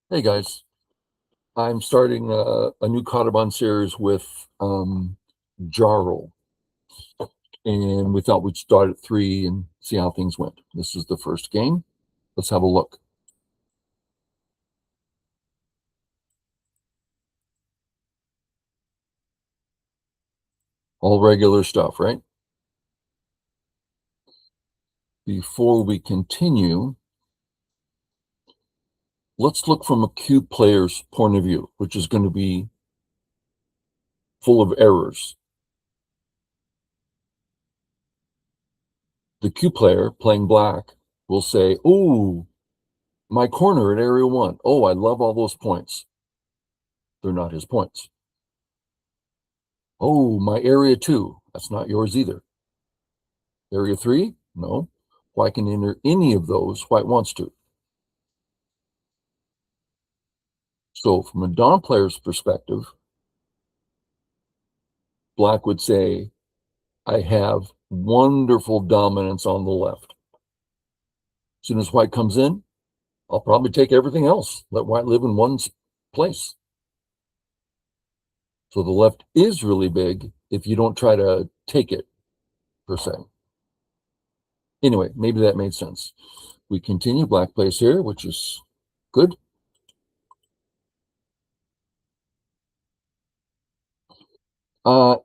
Hey guys, I'm starting a new Kadoban series with Jarl, and we thought we'd start at 3 and see how things went. This is the first game. Let's have a look. All regular stuff, right? Before we continue, let's look from a cube player's point of view, which is going to be full of errors. The cube player playing black will say, "Oh, my corner at area 1. Oh, I love all those points." They're not his points. "Oh, my area 2. That's not yours either. Area 3? No. White can enter any of those white wants to." So from a Dawn player's perspective, black would say, "I have wonderful dominance on the left. As soon as white comes in, I'll probably take everything else. Let white live in one place." So the left is really big if you don't try to take it, per se. Anyway, maybe that made sense. We continue. Black plays here, which is good.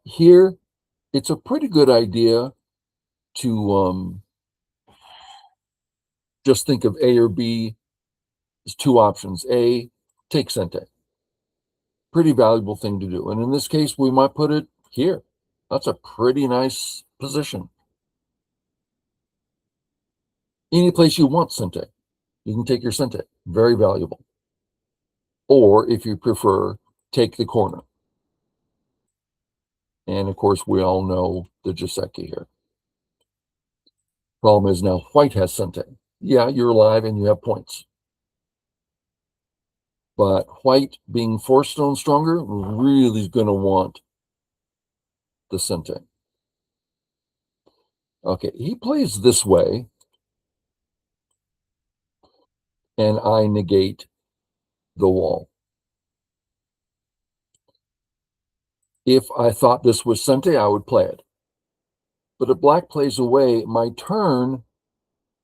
Here, it's a pretty good idea to just think of A or B as two options. A, take Sente. Pretty valuable thing to do. And in this case, we might put it here. That's a pretty nice position. Any place you want Sente, you can take your Sente. Very valuable. Or if you prefer, take the corner. And of course, we all know the Joseki here. Problem is now white has Sente. Yeah, you're alive and you have points. But white, being 4 stone stronger, really is going to want the Sente. Okay, he plays this way, and I negate the wall. If I thought this was Sente, I would play it. But if black plays away, my turn,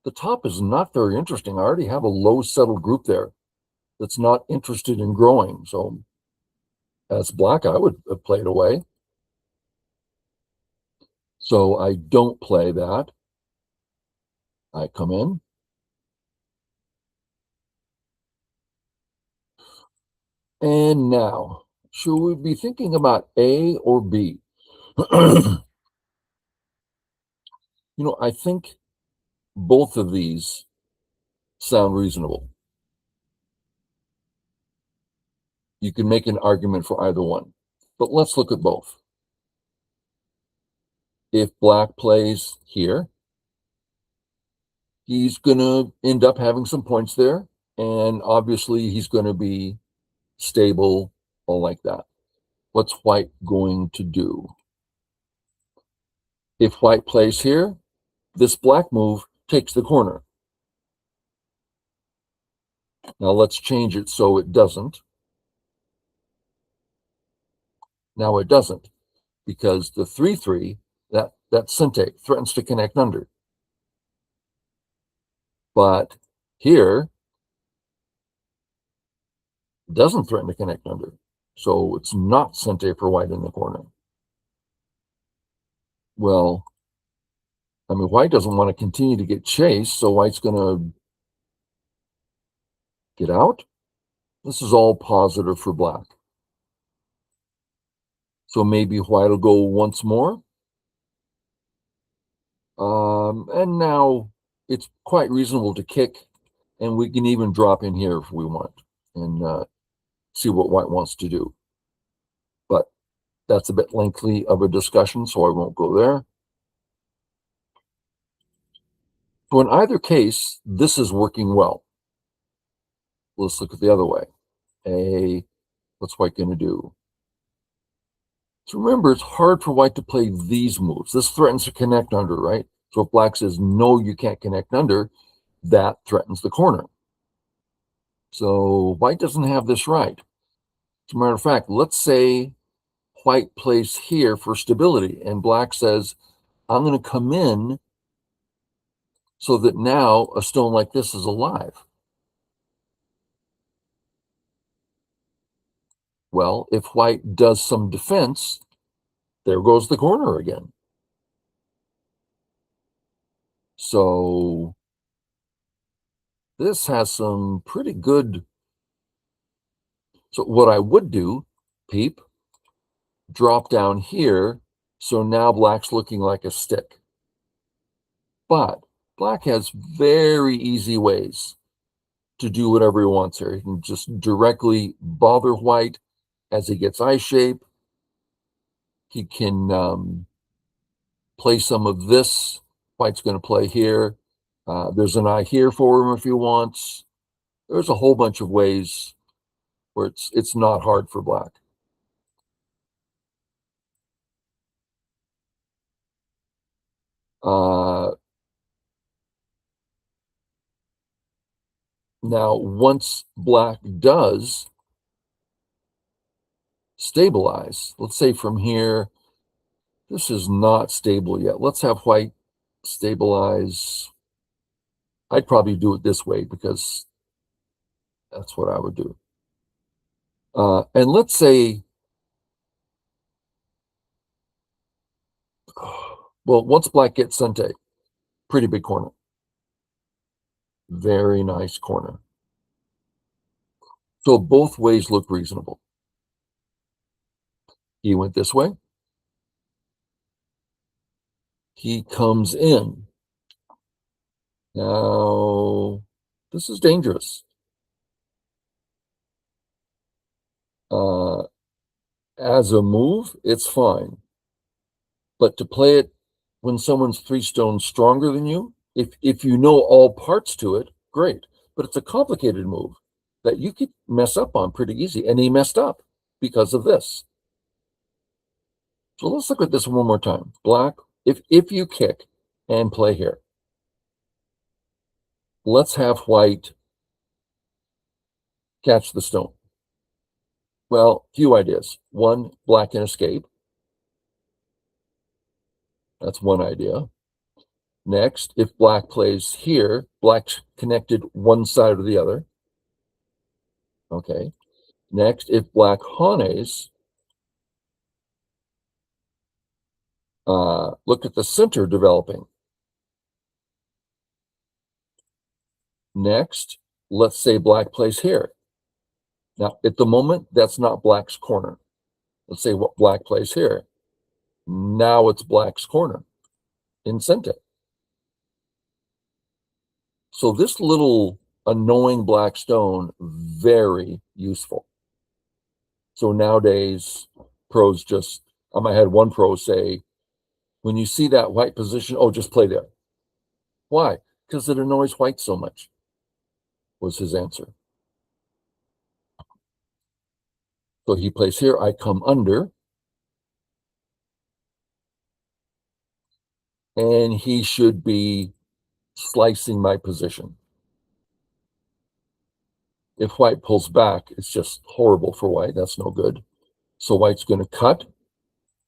the top is not very interesting. I already have a low settled group there that's not interested in growing. So as black, I would have played away. So I don't play that. I come in. And now, should we be thinking about A or B? I think both of these sound reasonable. You can make an argument for either one, but let's look at both. If black plays here, he's going to end up having some points there, and obviously he's going to be stable, all like that. What's white going to do? If white plays here, this black move takes the corner. Now let's change it so it doesn't. Now it doesn't, because the 3/3, that Sente threatens to connect under. But here, doesn't threaten to connect under. So it's not Sente for white in the corner. Well, I mean, white doesn't want to continue to get chased, so white's going to get out. This is all positive for black. So maybe white will go once more. And now it's quite reasonable to kick, and we can even drop in here if we want and see what white wants to do. But that's a bit lengthy of a discussion, so I won't go there. So in either case, this is working well. Let's look at the other way. What's white going to do? So remember, it's hard for white to play these moves. This threatens to connect under, right? So if black says, no, you can't connect under, that threatens the corner. So white doesn't have this right. As a matter of fact, let's say white plays here for stability, and black says, I'm going to come in so that now a stone like this is alive. Well, if white does some defense, there goes the corner again. So this has some pretty good. So what I would do, peep, drop down here. So now black's looking like a stick. But black has very easy ways to do whatever he wants here. He can just directly bother white as he gets eye shape. He can play some of this. White's going to play here. There's an eye here for him if he wants. There's a whole bunch of ways where it's not hard for black. Now, once black does stabilize, let's say from here, this is not stable yet. Let's have white stabilize. I'd probably do it this way because that's what I would do. And let's say, well, once black gets sente, pretty big corner. Very nice corner. So both ways look reasonable. He went this way. He comes in. Now, this is dangerous. As a move, it's fine. But to play it when someone's 3 stones stronger than you, if you know all parts to it, great. But it's a complicated move that you could mess up on pretty easy. And he messed up because of this. So let's look at this one more time. Black, if you kick and play here, let's have white catch the stone. Well, few ideas. One, black can escape. That's one idea. Next, if black plays here, black's connected one side or the other. Okay. Next, if black hanes, look at the center developing. Next, let's say black plays here. Now, at the moment, that's not black's corner. Let's say what black plays here. Now it's black's corner in center. So this little annoying black stone, very useful. So nowadays, pros just, I had one pro say, when you see that white position, oh, just play there. Why? Because it annoys white so much, was his answer. So he plays here, I come under, and he should be slicing my position. If white pulls back, it's just horrible for white. That's no good. So white's going to cut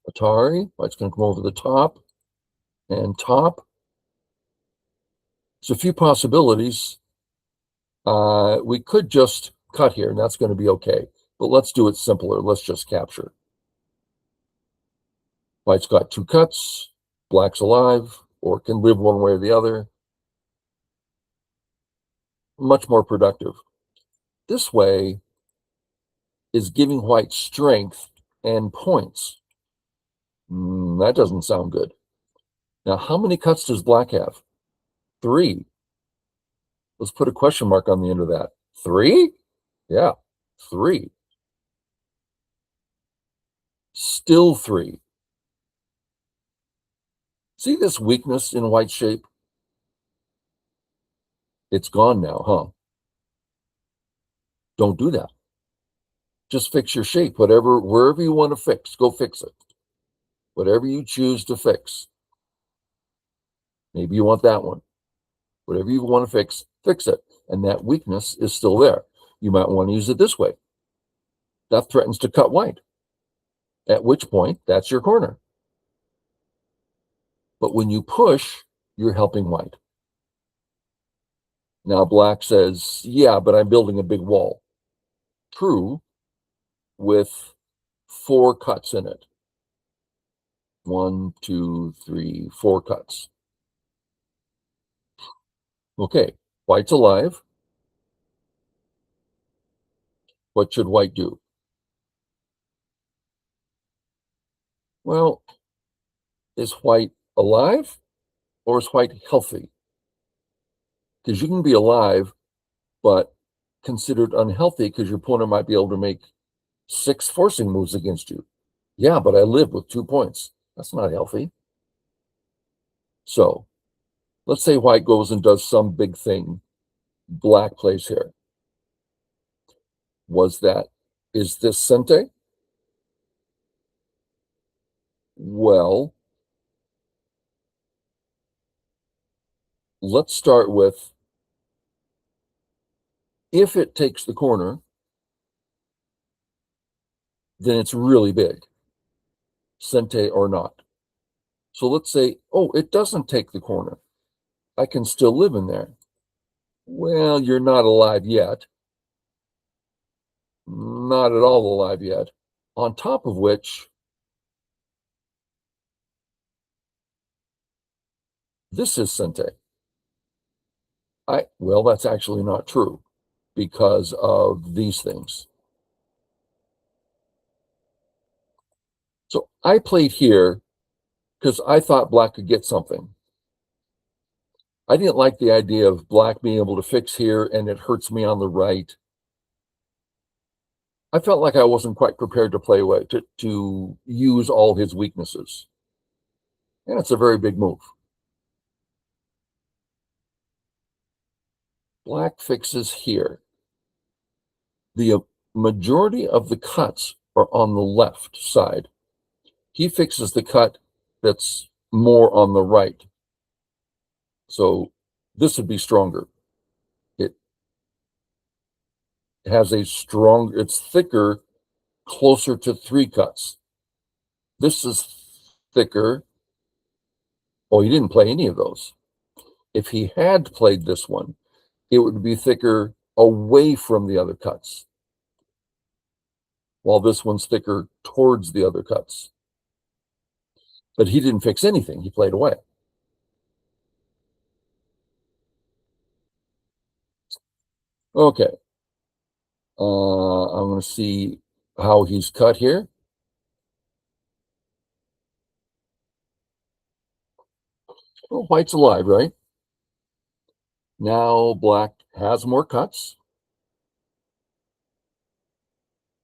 Atari. White's going to come over the top and top. So a few possibilities. We could just cut here, and that's going to be okay. But let's do it simpler. Let's just capture. White's got 2 cuts. Black's alive, or can live one way or the other. Much more productive. This way is giving white strength and points. That doesn't sound good. Now, how many cuts does black have? 3. Let's put a question mark on the end of that. 3? Yeah, 3. Still 3. See this weakness in white shape? It's gone now, huh? Don't do that. Just fix your shape. Wherever you want to fix, go fix it. Whatever you choose to fix. Maybe you want that one. Whatever you want to fix, fix it. And that weakness is still there. You might want to use it this way. That threatens to cut white, at which point that's your corner. But when you push, you're helping white. Now black says, yeah, but I'm building a big wall. True, with 4 cuts in it. 1, 2, 3, 4 cuts. Okay, white's alive. What should white do? Well, is white alive or is white healthy? Because you can be alive, but considered unhealthy because your opponent might be able to make 6 forcing moves against you. Yeah, but I live with 2 points. That's not healthy. So let's say white goes and does some big thing. Black plays here. Is this Sente? Well, let's start with, if it takes the corner, then it's really big, Sente or not. So let's say, oh, it doesn't take the corner. I can still live in there. Well, you're not alive yet. Not at all alive yet. On top of which, this is Sente. Well, that's actually not true because of these things. So I played here because I thought black could get something. I didn't like the idea of black being able to fix here and it hurts me on the right. I felt like I wasn't quite prepared to play away, to use all his weaknesses. And it's a very big move. Black fixes here. The majority of the cuts are on the left side. He fixes the cut that's more on the right. So this would be stronger. It has it's thicker, closer to 3 cuts. This is thicker. Oh, he didn't play any of those. If he had played this one, it would be thicker away from the other cuts, while this one's thicker towards the other cuts. But he didn't fix anything. He played away. Okay. I'm going to see how he's cut here. Well, white's alive, right? Now black has more cuts.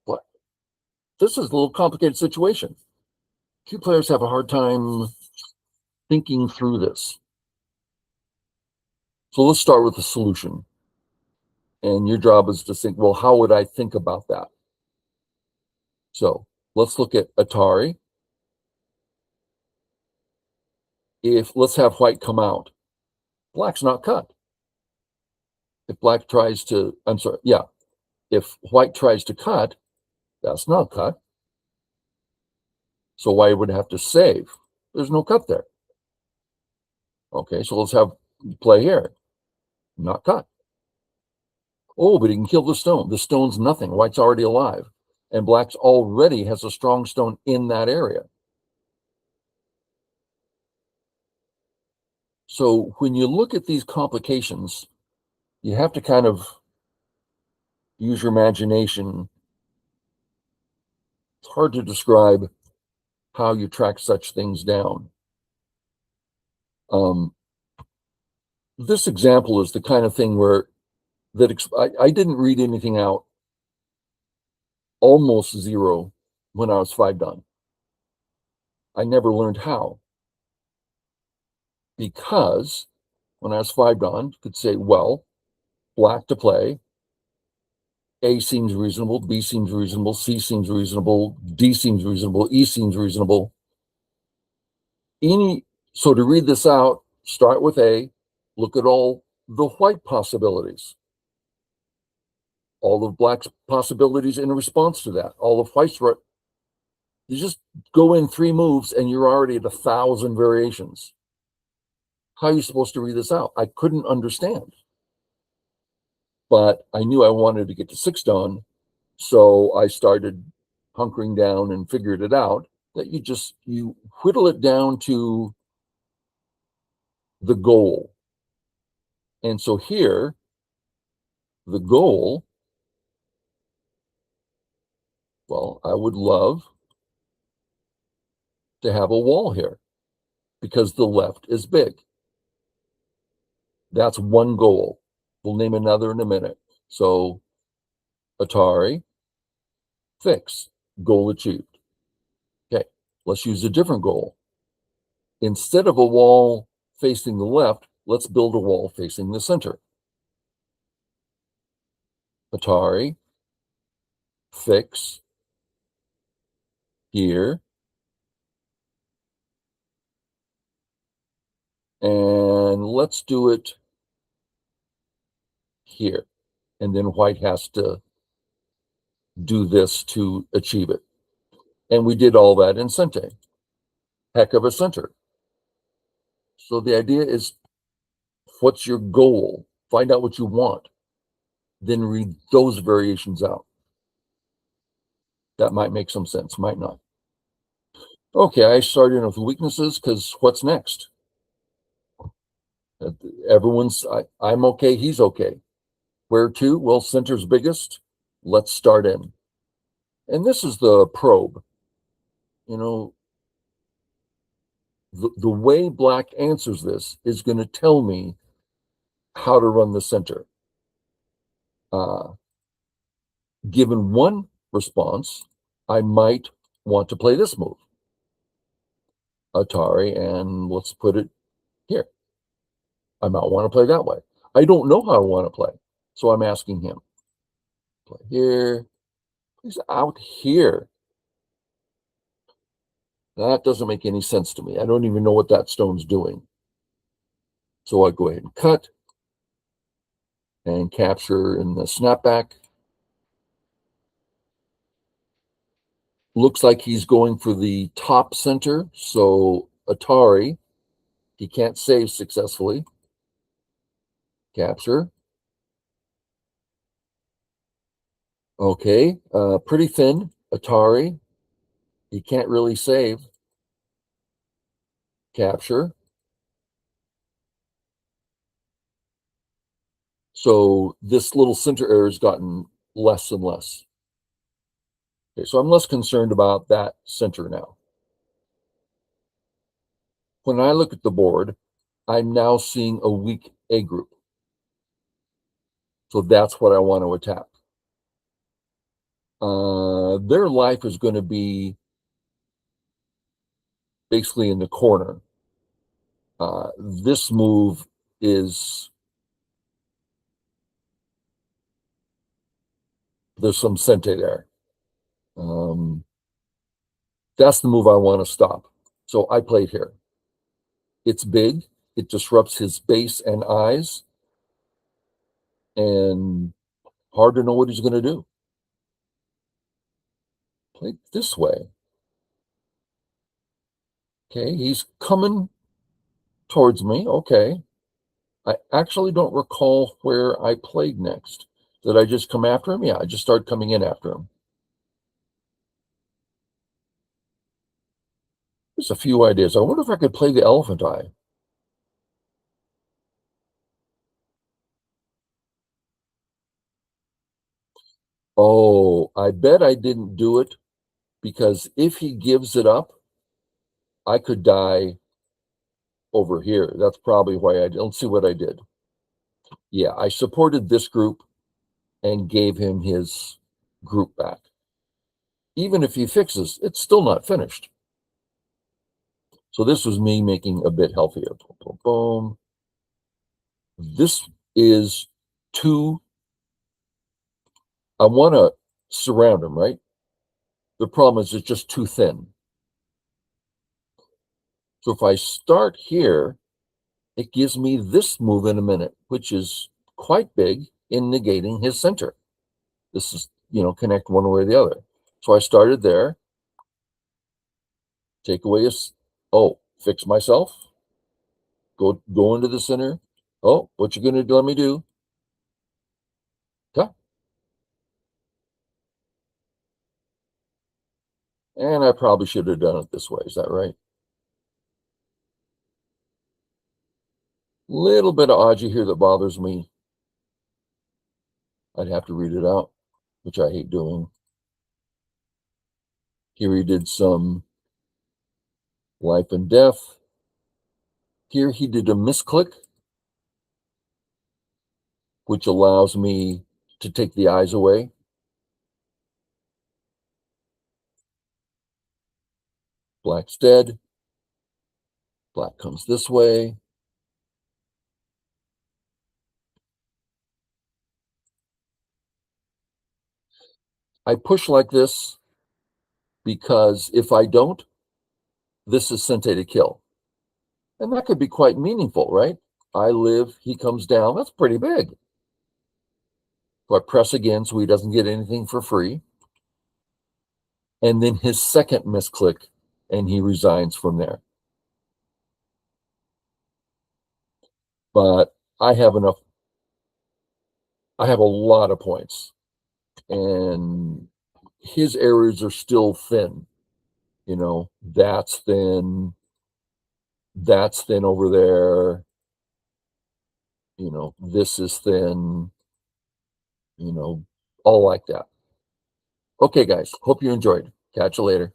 But this is a little complicated situation. 2 players have a hard time thinking through this. So let's start with the solution. And your job is to think, well, how would I think about that? So let's look at Atari. Let's have white come out. Black's not cut. If black tries to, I'm sorry, yeah. If white tries to cut, that's not cut. So white would have to save. There's no cut there. Okay, so let's have play here. Not cut. Oh, but he can kill the stone. The stone's nothing. White's already alive. And black's already has a strong stone in that area. So when you look at these complications, you have to kind of use your imagination. It's hard to describe how you track such things down. This example is the kind of thing where I didn't read anything out almost zero when I was 5 done. I never learned how, because when I was 5 done, you could say, well, black to play, A seems reasonable, B seems reasonable, C seems reasonable, D seems reasonable, E seems reasonable. So to read this out, start with A, look at all the white possibilities. all of black's possibilities in response to that, all of white's. You just go in 3 moves and you're already at 1,000 variations. How are you supposed to read this out? I couldn't understand. But I knew I wanted to get to 6 done, so I started hunkering down and figured it out that you whittle it down to the goal. And so here, the goal, well, I would love to have a wall here because the left is big. That's one goal. We'll name another in a minute. So Atari, fix, goal achieved. Okay, let's use a different goal. Instead of a wall facing the left, let's build a wall facing the center. Atari, fix, here, and let's do it here. And then white has to do this to achieve it. And we did all that in Sente. Heck of a center. So the idea is, what's your goal? Find out what you want. Then read those variations out. That might make some sense, might not. Okay, I started with weaknesses because what's next? Everyone's, I'm okay, he's okay. Where to? Well, center's biggest. Let's start in. And this is the probe. You know, the way black answers this is going to tell me how to run the center. Given one response, I might want to play this move. Atari, and let's put it here. I might want to play that way. I don't know how I want to play, so I'm asking him. Play here. He's out here. That doesn't make any sense to me. I don't even know what that stone's doing. So I go ahead and cut and capture in the snapback. Looks like he's going for the top center. So Atari, he can't save successfully. Capture. Okay, pretty thin. Atari, he can't really save. Capture. So this little center error has gotten less and less. Okay, so I'm less concerned about that center now. When I look at the board, I'm now seeing a weak A group. So that's what I want to attack. Their life is going to be basically in the corner. This move is, there's some Sente there. That's the move I want to stop. So I played here. It's big. It disrupts his base and eyes. And hard to know what he's going to do. Play this way. Okay, he's coming towards me. Okay. I actually don't recall where I played next. Did I just come after him? Yeah, I just started coming in after him. There's a few ideas. I wonder if I could play the elephant eye. Oh, I bet I didn't do it because if he gives it up, I could die over here. That's probably why I did. Let's see what I did. Yeah, I supported this group and gave him his group back. Even if he fixes, it's still not finished. So this was me making a bit healthier. Boom, boom, boom. This is too, I want to surround him, right? The problem is it's just too thin. So if I start here, it gives me this move in a minute, which is quite big in negating his center. This is, connect one way or the other. So I started there. Take away fix myself. Go into the center. Oh, what you gonna let me do? Yeah. And I probably should have done it this way. Is that right? Little bit of Aji here that bothers me. I'd have to read it out, which I hate doing. Here he did some life and death. Here he did a misclick, which allows me to take the eyes away. Black's dead. Black comes this way. I push like this because if I don't, this is Sente to kill. And that could be quite meaningful, right? I live, he comes down. That's pretty big. So I press again so he doesn't get anything for free. And then his second misclick, and he resigns from there. But I have enough. I have a lot of points. And his areas are still thin. That's thin. That's thin over there. This is thin. All like that. Okay, guys. Hope you enjoyed. Catch you later.